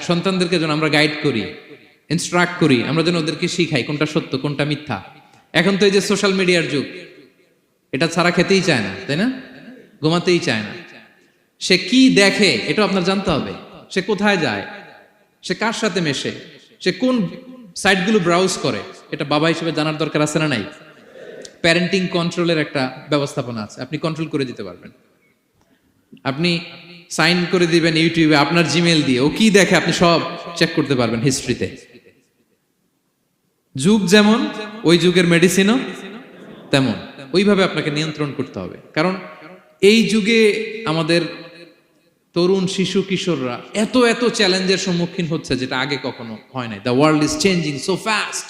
সন্তানদেরকে যেন আমরা গাইড করি, ইনস্ট্রাক্ট করি, আমরা যেন ওদেরকে শিখাই কোনটা সত্য কোনটা মিথ্যা। এখন তো এই যে সোশ্যাল মিডিয়ার যুগ, এটা ছাড়া খেতেই চায় না, তাই না? ঘুমাতেই চায় না। সে কি দেখে এটা আপনার জানতে হবে। সে কোথায় যায়, সে কার সাথে মেশে, সে কোন সাইটগুলো ব্রাউজ করে, এটা বাবা হিসেবে জানার দরকার আছে না নাই? প্যারেন্টিং কন্ট্রোলের একটা ব্যবস্থাপনা আছে, আপনি কন্ট্রোল করে দিতে পারবেন। আপনি সাইন করে দিবেন ইউটিউবে আপনার জিমেল দিয়ে, ও কি দেখে আপনি সব চেক করতে পারবেন হিস্ট্রিতে। যুগ যেমন, ওই যুগের মেডিসিনও তেমন। ওইভাবে আপনাকে নিয়ন্ত্রণ করতে হবে, কারণ এই যুগে আমাদের তরুণ শিশু কিশোররা এত এত চ্যালেঞ্জের সম্মুখীন হচ্ছে যেটা আগে কখনো হয় নাই। The world is changing so fast.